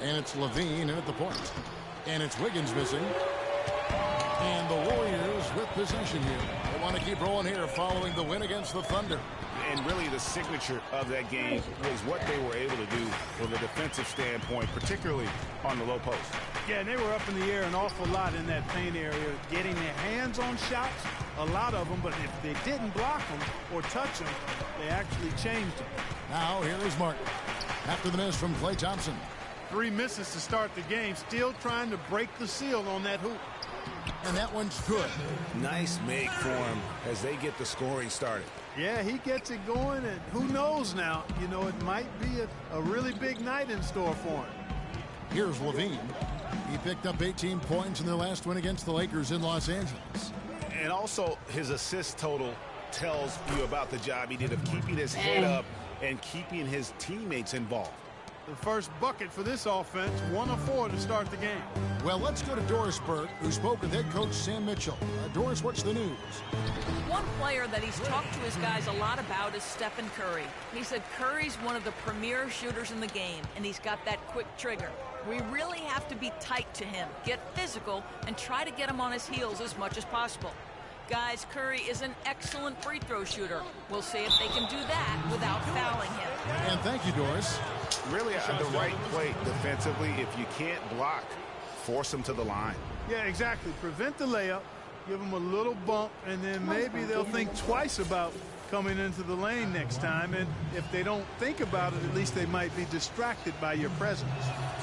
And it's Levine in at the point. And it's Wiggins missing. And the Warriors with possession here. They want to keep rolling here following the win against the Thunder. And really the signature of that game was what they were able to do from a defensive standpoint, particularly on the low post. Yeah, and they were up in the air an awful lot in that paint area, getting their hands on shots, a lot of them, but if they didn't block them or touch them, they actually changed them. Now here is Martin. After the miss from Klay Thompson. 3 misses to start the game, still trying to break the seal on that hoop. And that one's good. Nice make for him as they get the scoring started. Yeah, he gets it going, and who knows now, you know, it might be a really big night in store for him. Here's Levine. He picked up 18 points in their last win against the Lakers in Los Angeles. And also his assist total tells you about the job he did of keeping his head up and keeping his teammates involved. The first bucket for this offense, 1 of 4 to start the game. Well, let's go to Doris Burke, who spoke with head coach Sam Mitchell. Doris, what's the news? One player that he's talked to his guys a lot about is Stephen Curry. He said Curry's one of the premier shooters in the game, and he's got that quick trigger. We really have to be tight to him, get physical, and try to get him on his heels as much as possible. Guys, Curry is an excellent free throw shooter. We'll see if they can do that without fouling him. And thank you, Doris. Really at the right play defensively. If you can't block, force him to the line. Yeah, exactly. Prevent the layup, give them a little bump, and then maybe they'll think twice about coming into the lane next time. And if they don't think about it, at least they might be distracted by your presence.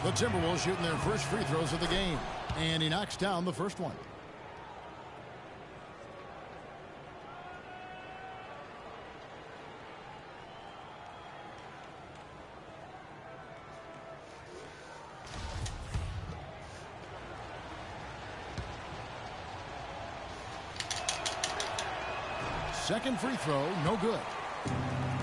The Timberwolves shooting their first free throws of the game. And he knocks down the first one. Second free throw, no good.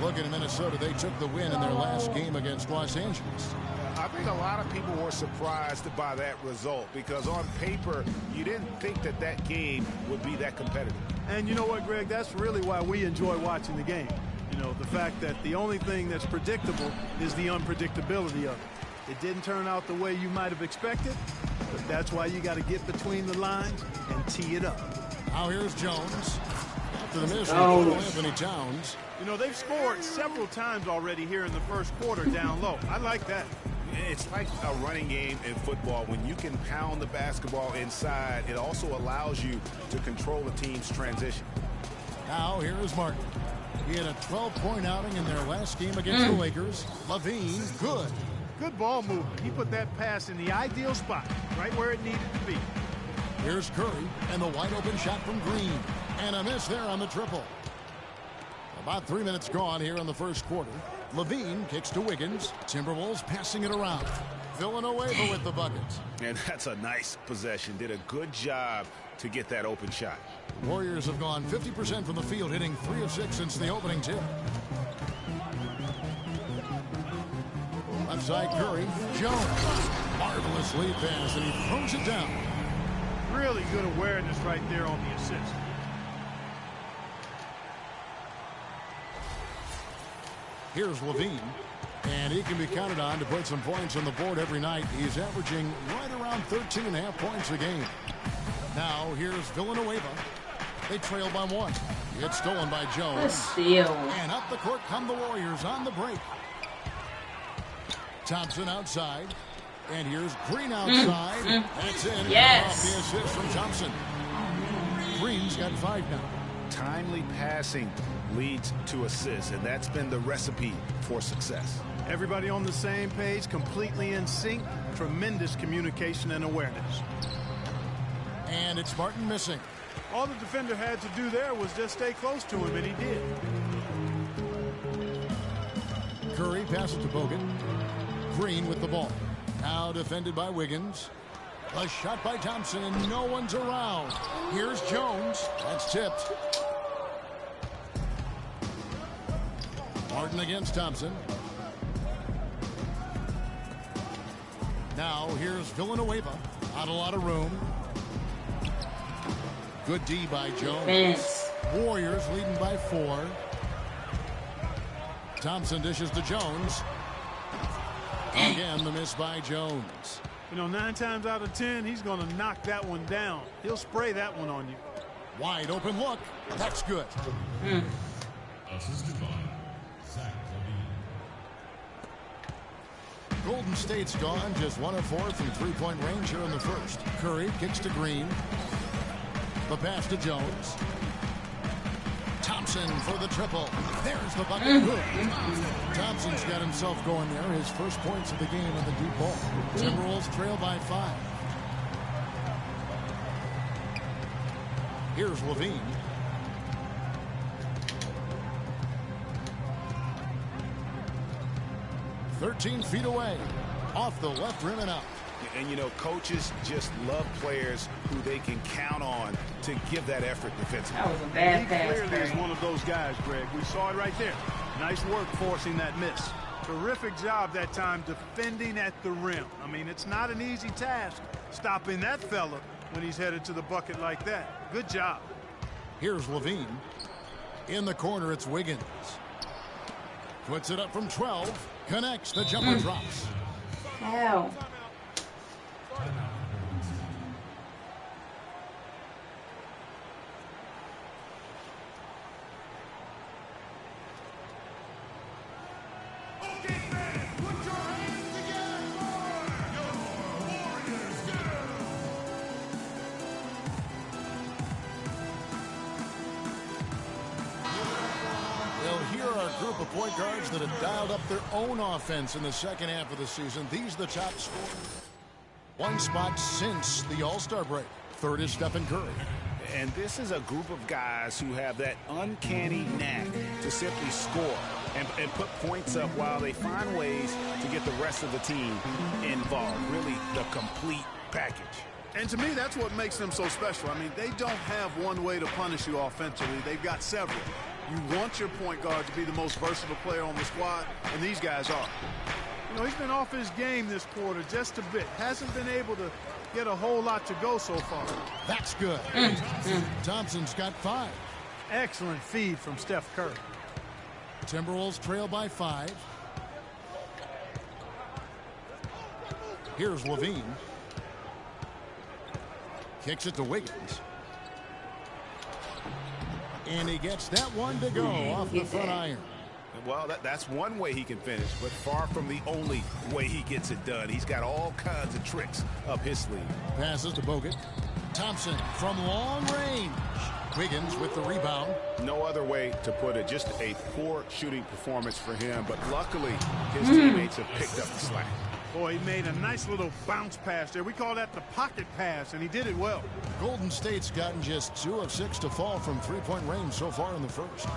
Look at Minnesota. They took the win in their last game against Los Angeles. I think a lot of people were surprised by that result because on paper, you didn't think that that game would be that competitive. And you know what, Greg? That's really why we enjoy watching the game. You know, the fact that the only thing that's predictable is the unpredictability of it. It didn't turn out the way you might have expected, but that's why you got to get between the lines and tee it up. Now here's Jones. After the miss from Anthony Towns. You know, they've scored several times already here in the first quarter down low. I like that. It's like a running game in football. When you can pound the basketball inside, it also allows you to control the team's transition. Now here is Martin. He had a 12-point outing in their last game against the Lakers. Levine, good. Good ball movement. He put that pass in the ideal spot, right where it needed to be. Here's Curry, and the wide-open shot from Green. And a miss there on the triple. About 3 minutes gone here in the first quarter. Levine kicks to Wiggins. Timberwolves passing it around. Villanueva with the bucket. And that's a nice possession. Did a good job to get that open shot. Warriors have gone 50% from the field, hitting 3 of 6 since the opening tip. Left side Curry. Jones. Marvelous lead pass, and he throws it down. Really good awareness right there on the assist. Here's Levine, and he can be counted on to put some points on the board every night. He's averaging right around 13.5 points a game. Now here's Villanueva. They trail by 1. It's stolen by Jones. And up the court come the Warriors on the break. Thompson outside. And here's Green outside. And it's in. Yes. Off the assist from Thompson. Green's got 5 now. Timely passing leads to assists, and that's been the recipe for success. Everybody on the same page, completely in sync, tremendous communication and awareness. And it's Martin missing. All the defender had to do there was just stay close to him, and he did. Curry passes to Bogut. Green with the ball. Now defended by Wiggins. A shot by Thompson, and no one's around. Here's Jones. That's tipped. Martin against Thompson. Now here's Villanueva. Not a lot of room. Good D by Jones. Warriors leading by 4. Thompson dishes to Jones. Again, the miss by Jones. You know, 9 times out of 10, he's going to knock that one down. He'll spray that one on you. Wide open look. That's good. Golden State's gone just 1 of 4 from three-point range here in the first. Curry kicks to Green. The pass to Jones. Thompson for the triple. There's the bucket. Good. Thompson's got himself going there. His first points of the game on the deep ball. Timberwolves trail by 5. Here's Levine. "13 feet away, off the left rim and out." And, you know, coaches just love players who they can count on to give that effort defensively. That was a bad He pass. clearly is one of those guys, Greg. We saw it right there. Nice work forcing that miss. Terrific job that time defending at the rim. I mean, it's not an easy task stopping that fella when he's headed to the bucket like that. Good job. Here's Levine. In the corner, it's Wiggins. Puts it up from 12. Connects. The jumper drops. Ow. Group of point guards that have dialed up their own offense in the second half of the season. These are the top scorers. One spot since the All-Star break. Third is Stephen Curry. And this is a group of guys who have that uncanny knack to simply score and put points up while they find ways to get the rest of the team involved. Really the complete package. And to me, that's what makes them so special. I mean, they don't have one way to punish you offensively. They've got several. You want your point guard to be the most versatile player on the squad, and these guys are. You know, he's been off his game this quarter just a bit. Hasn't been able to get a whole lot to go so far. That's good. Thompson's got 5. Excellent feed from Steph Curry. Timberwolves trail by 5. Here's Levine. Kicks it to Wiggins. And he gets that one to go off the front iron. Well, that's one way he can finish, but far from the only way he gets it done. He's got all kinds of tricks up his sleeve. Passes to Bogut. Thompson from long range. Wiggins with the rebound. No other way to put it. Just a poor shooting performance for him, but luckily his teammates have picked up the slack. Boy, he made a nice little bounce pass there. We call that the pocket pass, and he did it well. Golden State's gotten just 2 of 6 to fall from three-point range so far in the first.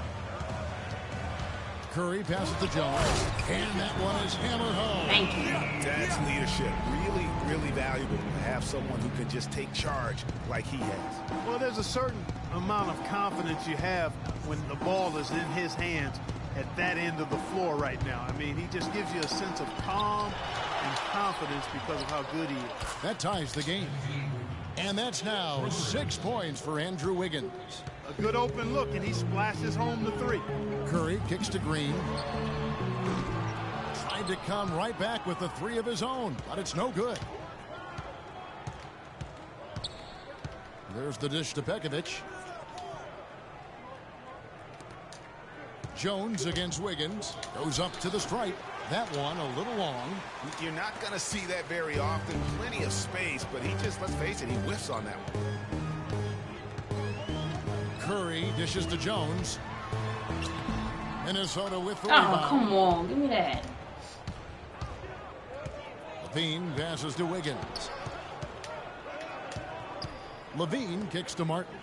Curry passes to Jones, and that one is hammered home. Thank you. That's leadership. Really, really valuable to have someone who can just take charge like he has. Well, there's a certain amount of confidence you have when the ball is in his hands at that end of the floor right now. I mean, he just gives you a sense of calm and confidence because of how good he is. That ties the game. And that's now 6 points for Andrew Wiggins. A good open look, and he splashes home the 3. Curry kicks to Green. Tried to come right back with the 3 of his own, but it's no good. There's the dish to Pekovic. Jones against Wiggins. Goes up to the stripe. That one a little long. You're not going to see that very often. Plenty of space, but he just, let's face it, he whiffs on that one. Curry dishes to Jones. Minnesota with the Oh, rebound. come on. Give me that. Levine passes to Wiggins. Levine kicks to Martin.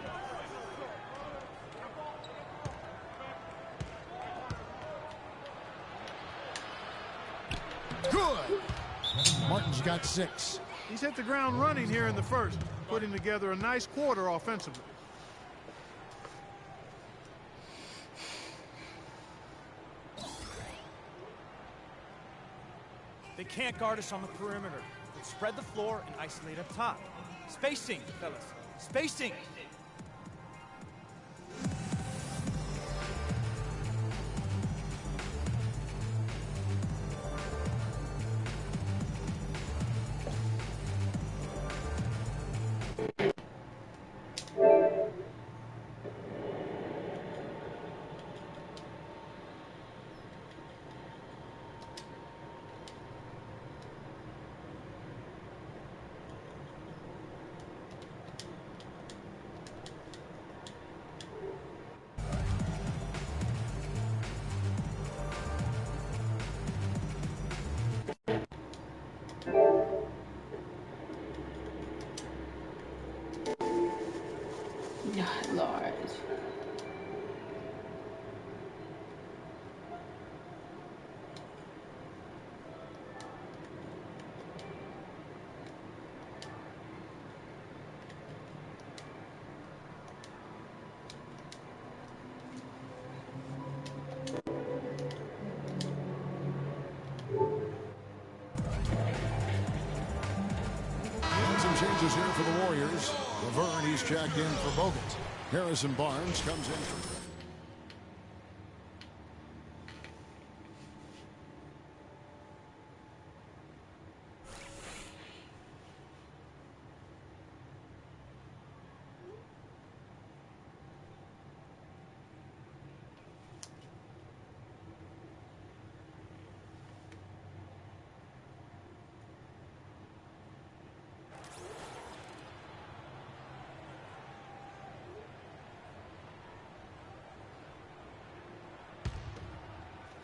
Good. Martin's got 6. He's hit the ground running here in the first, putting together a nice quarter offensively. They can't guard us on the perimeter. Let's spread the floor and isolate up top. Spacing, fellas. Spacing. Lord. Some changes here for the Warriors. Laverne, he's checked in for Bogut. Harrison Barnes comes in for...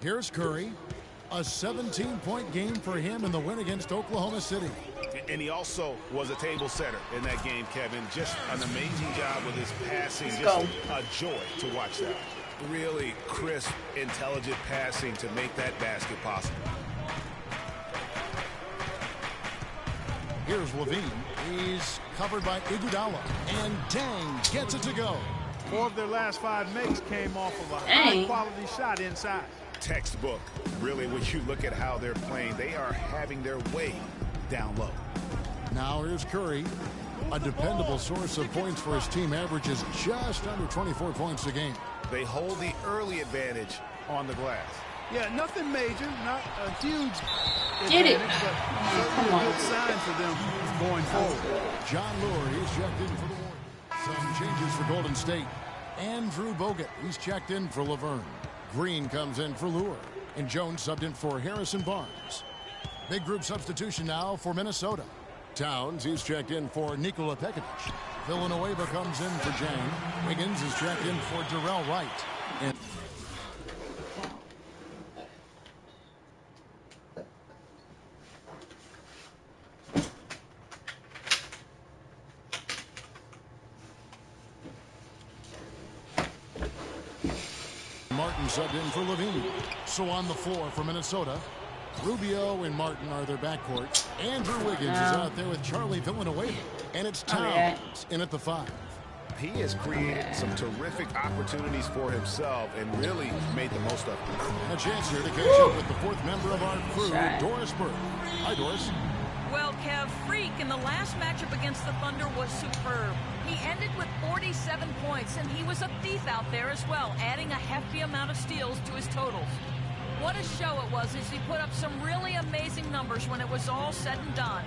Here's Curry. A 17-point game for him in the win against Oklahoma City. And he also was a table setter in that game, Kevin. Just an amazing job with his passing. Just a joy to watch that. Really crisp, intelligent passing to make that basket possible. Here's Levine. He's covered by Iguodala. And dang, gets it to go. 4 of their last 5 makes came off of a high-quality shot inside. Textbook. Really, when you look at how they're playing, they are having their way down low. Now here's Curry. A dependable source of points for his team, averages just under 24 points a game. They hold the early advantage on the glass. Yeah, nothing major, not a huge Get it. advantage, but certainly a good sign for them going forward. John Lure, he's checked in for the Warriors. Some changes for Golden State. Andrew Bogut, he's checked in for Laverne. Green comes in for Lure. And Jones subbed in for Harrison Barnes. Big group substitution now for Minnesota. Towns, he's checked in for Nikola Pekovic. Villanueva comes in for Jang. Wiggins is checked in for Darrell Wright. And Martin subbed in for Levine. So on the floor for Minnesota, Rubio and Martin are their backcourt. Andrew Wiggins is out there with Charlie Villanueva. And it's Towns in at the 5. He has created some terrific opportunities for himself and really made the most of it. A chance here to catch up with the 4th member of our crew, Doris Burke. Hi, Doris. Well, Kev, Freak in the last matchup against the Thunder was superb. He ended with 47 points, and he was a thief out there as well, adding a hefty amount of steals to his totals. What a show it was as he put up some really amazing numbers when it was all said and done.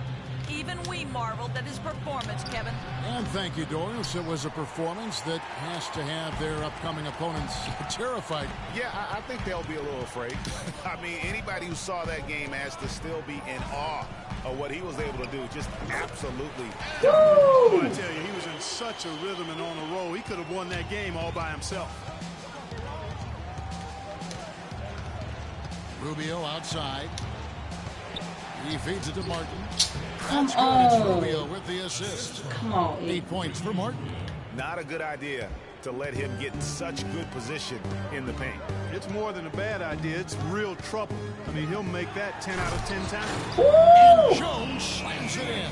Even we marveled at his performance, Kevin. And thank you, Doris. It was a performance that has to have their upcoming opponents terrified. Yeah, I think they'll be a little afraid. I mean, anybody who saw that game has to still be in awe of what he was able to do. Just absolutely. Oh, I tell you, he was in such a rhythm and on a roll. He could have won that game all by himself. Rubio outside. He feeds it to Martin. Come That's on. good. It's Rubio with the assist. Come on. 8 points for Martin. Not a good idea to let him get in such good position in the paint. It's more than a bad idea. It's real trouble. I mean, he'll make that 10 out of 10 times. And Jones slams it in.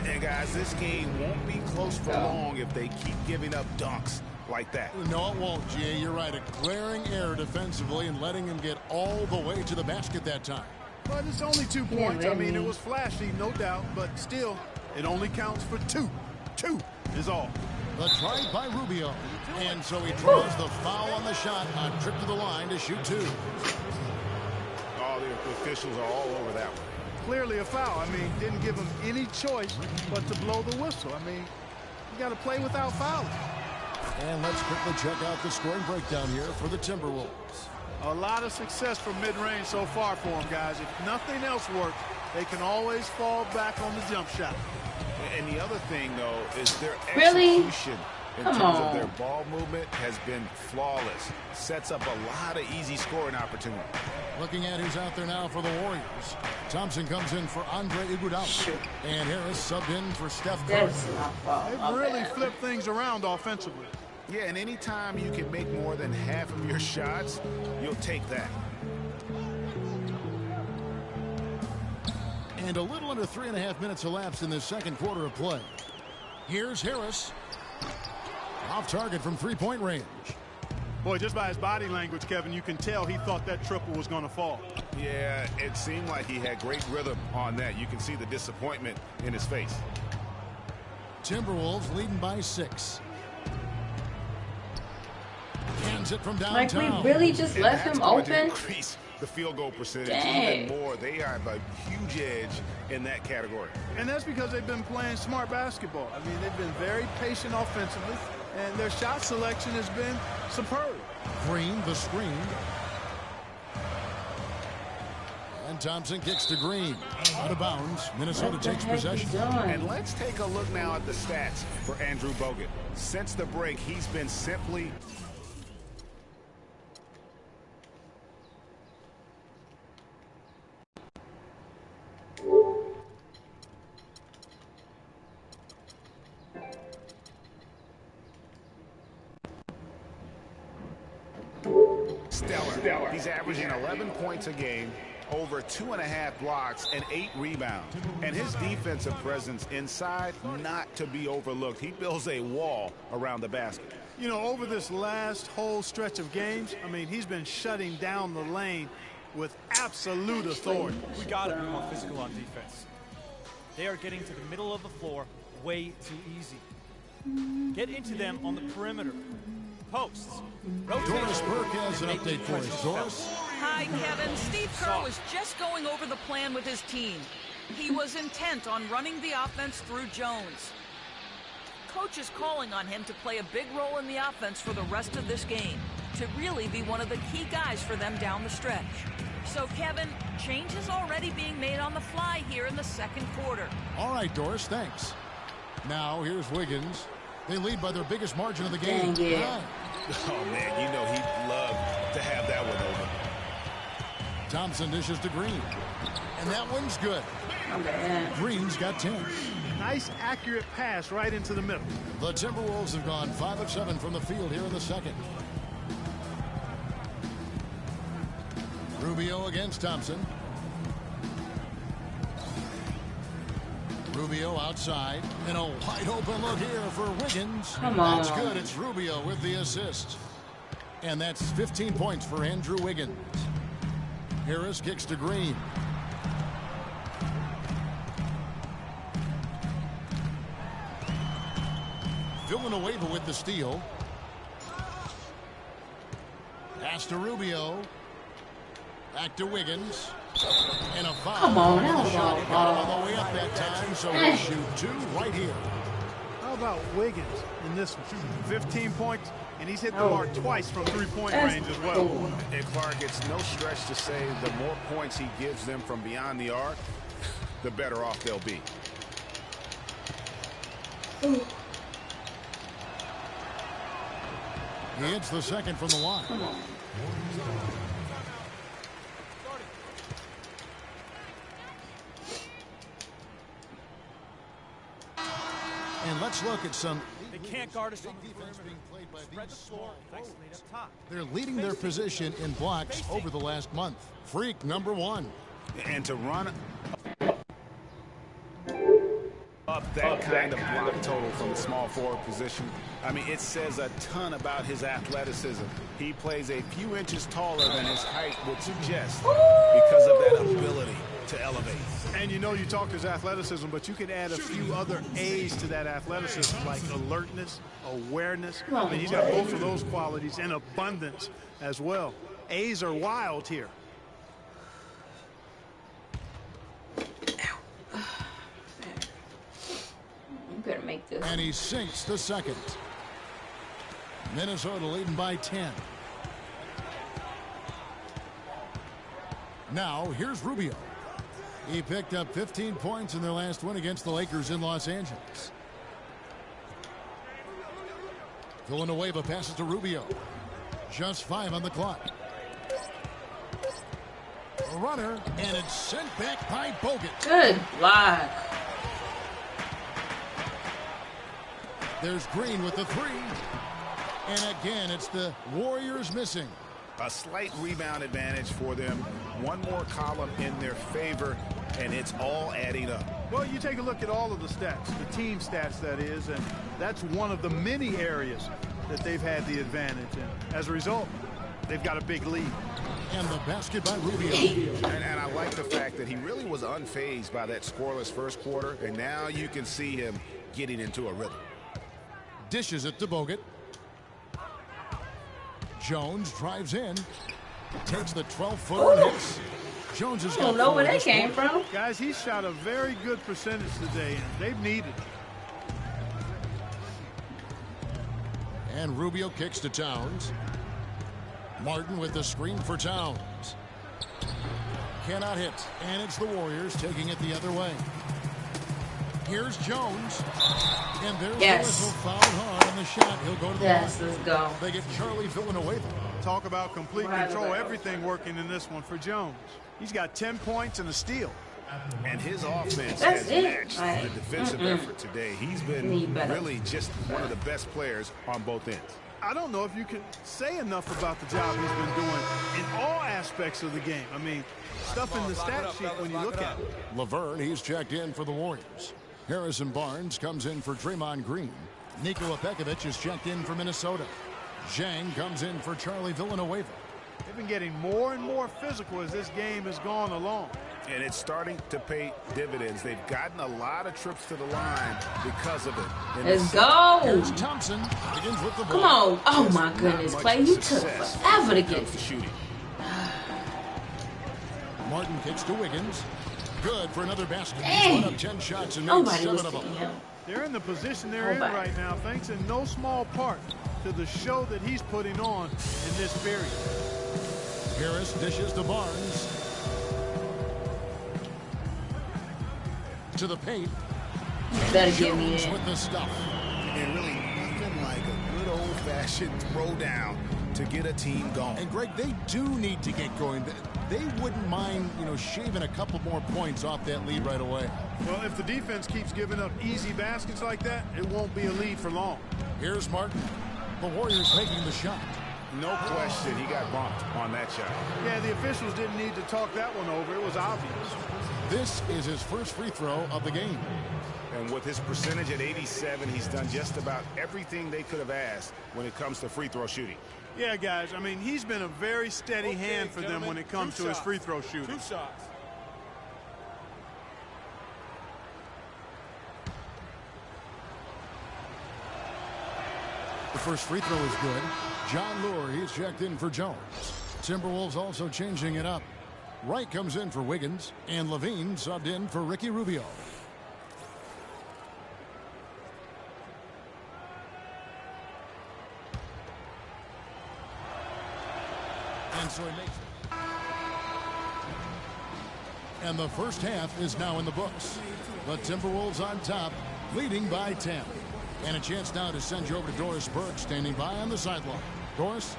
And guys, this game won't be close for long if they keep giving up dunks like that. No, it won't, Jay. You're right. A glaring error defensively and letting him get all the way to the basket that time. But it's only 2 points. I mean, it was flashy, no doubt, but still, it only counts for 2. 2 is all. The try by Rubio. And so he draws the foul on the shot on trip to the line to shoot 2. All the officials are all over that one. Clearly a foul. I mean, didn't give him any choice but to blow the whistle. I mean, you got to play without fouling. And let's quickly check out the scoring breakdown here for the Timberwolves. A lot of success from mid-range so far for them, guys. If nothing else works, they can always fall back on the jump shot. And the other thing, though, is their Really? execution in terms of their ball movement has been flawless. Sets up a lot of easy scoring opportunity. Looking at who's out there now for the Warriors. Thompson comes in for Andre Iguodala. And Harris subbed in for Steph Curry. That's not fault. They've really flipped things around offensively. Yeah, and anytime you can make more than half of your shots, you'll take that. And a little under 3.5 minutes elapsed in this second quarter of play. Here's Harris. Off target from three-point range. Boy, just by his body language, Kevin, you can tell he thought that triple was going to fall. Yeah, it seemed like he had great rhythm on that. You can see the disappointment in his face. Timberwolves leading by 6. Cans it from Like, downtown. we really just And left that's him going to open? increase the field goal percentage Dang. even more. They have a huge edge in that category. And that's because they've been playing smart basketball. I mean, they've been very patient offensively, and their shot selection has been superb. Green, the screen. And Thompson kicks to Green. Out of bounds. Minnesota What the takes heck is possession. And doing? let's take a look now at the stats for Andrew Bogut. Since the break, he's been simply stellar. He's averaging 11 points a game, over 2.5 blocks, and 8 rebounds. And his defensive presence inside, not to be overlooked. He builds a wall around the basket. You know, over this last whole stretch of games, I mean, he's been shutting down the lane with absolute authority. We got to be more physical on defense. They are getting to the middle of the floor way too easy. Get into them on the perimeter. Posts. Doris Burke has an update for us. Doris? Hi, Kevin. Steve Kerr was just going over the plan with his team. He was intent on running the offense through Jones. Coach is calling on him to play a big role in the offense for the rest of this game, to really be one of the key guys for them down the stretch. So, Kevin, change is already being made on the fly here in the second quarter. All right, Doris, thanks. Now, here's Wiggins. They lead by their biggest margin of the game. Dang it. 9. Oh, man, you know he'd love to have that one over. Thompson dishes to Green. And that one's good. My bad. Green's got 10. Nice, accurate pass right into the middle. The Timberwolves have gone 5 of 7 from the field here in the second. Rubio against Thompson. Rubio outside. And a wide open look here for Wiggins. Come on. That's good. It's Rubio with the assist. And that's 15 points for Andrew Wiggins. Harris kicks to Green. Villanueva with the steal. Pass to Rubio. Back to Wiggins. And a foul. Come on, that was Shot all got him ball. all the way up that time, so we'll shoot 2 right here. How about Wiggins in this one? 15 points, and he's hit the Oh. mark twice from three-point That's range as well. cool. And Clark, it's no stretch to say the more points he gives them from beyond the arc, the better off they'll be. He hits the second from the line. Come on. And let's look at some. They can't guard us on the Defense perimeter. being played by Spread the these floor small and isolate up top. They're leading their position in blocks over the last month. Freak number 1. And to run up that kind of block total from the small forward position, I mean, it says a ton about his athleticism. He plays a few inches taller than his height would suggest because of that ability to elevate. And you know, you talk his athleticism, but you could add a few other A's to that athleticism, like alertness, awareness. I mean, he's got both of those qualities in abundance as well. A's are wild here. You better make this. And he sinks the second. Minnesota leading by 10. Now, here's Rubio. He picked up 15 points in their last win against the Lakers in Los Angeles. Villanueva passes to Rubio. Just 5 on the clock. A runner, and it's sent back by Bogut. Good block. There's Green with the three. And again, it's the Warriors missing. A slight rebound advantage for them. One more column in their favor, and it's all adding up. Well, you take a look at all of the stats, the team stats, that is, and that's one of the many areas that they've had the advantage. And as a result, they've got a big lead. And the basket by Rubio. And I like the fact that he really was unfazed by that scoreless first quarter, and now you can see him getting into a rhythm. Dishes it to Bogut. Jones drives in. Takes the 12-footer and hits. Jones has I got don't know where four they this came quarter. from. Guys, he's shot a very good percentage today, and they've needed it. And Rubio kicks to Towns. Martin with the screen for Towns. Cannot hit. And it's the Warriors taking it the other way. Here's Jones. And there's the whistle, fouled hard on the shot. He'll go to the Yes, line. let's go. They get Charlie Villanueva. Talk about complete Right, control. right, Everything working in this one for Jones. He's got 10 points and a steal. And his offense That's has it. matched Right. the defensive effort today. He's been Need better. really just one of the best players on both ends. I don't know if you can say enough about the job he's been doing in all aspects of the game. I mean, stuff in the stat sheet when you look at it. Laverne, he's checked in for the Warriors. Harrison Barnes comes in for Draymond Green. Niko Apekovic is checked in for Minnesota. Zhang comes in for Charlie Villanueva. They've been getting more and more physical as this game has gone along. And it's starting to pay dividends. They've gotten a lot of trips to the line because of it. And Let's Here's go. Thompson. Begins with the ball. Come on. Oh, my not goodness, much Clay. You took success forever to when it get comes to shooting. Martin kicks to Wiggins. Good for another basket. Dang. He's put up 10 shots and made Nobody 7 was of them. seeing him. They're in the position they're in Nobody. right now, thanks in no small part to the show that he's putting on in this period. Harris dishes to Barnes. To the paint. Better get me Jones in. with the stuff. And really nothing like a good old-fashioned throwdown to get a team going. And Greg, they do need to get going. They wouldn't mind, shaving a couple more points off that lead right away. Well, if the defense keeps giving up easy baskets like that, it won't be a lead for long. Here's Martin. The Warriors making the shot. No question, he got bumped on that shot. Yeah, the officials didn't need to talk that one over. It was obvious. This is his first free throw of the game. And with his percentage at 87, he's done just about everything they could have asked when it comes to free throw shooting. Yeah, guys, I mean, he's been a very steady hand for them when it comes to his free throw shooting. 2 shots. The first free throw is good. John Lure, he's checked in for Jones. Timberwolves also changing it up. Wright comes in for Wiggins, and Levine subbed in for Ricky Rubio. And so he makes it. And the first half is now in the books. The Timberwolves on top, leading by 10. And a chance now to send you over to Doris Burke, standing by on the sideline. Doris?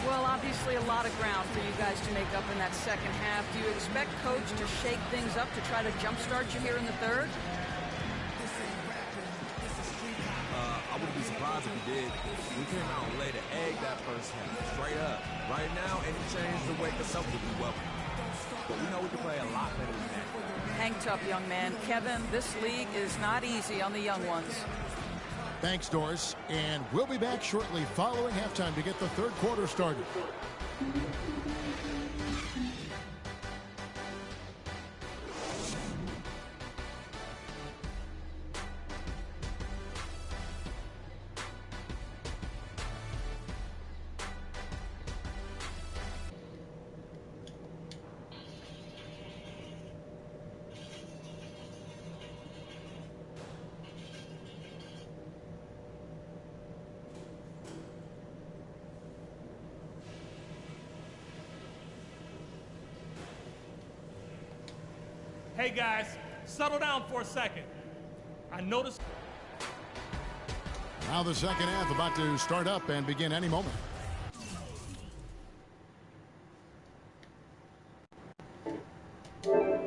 Well, obviously a lot of ground for you guys to make up in that second half. Do you expect Coach to shake things up to try to jumpstart you here in the third? I wouldn't be surprised if he did. We came out and laid an egg that first half, straight up. Right now, any change to wake us up would be welcome. But we know we can play a lot better than that. Hang tough, young man. Kevin, this league is not easy on the young ones. Thanks, Doris. And we'll be back shortly following halftime to get the third quarter started. Hey guys, settle down for a second. I noticed. Now the second half about to start up and begin any moment. it.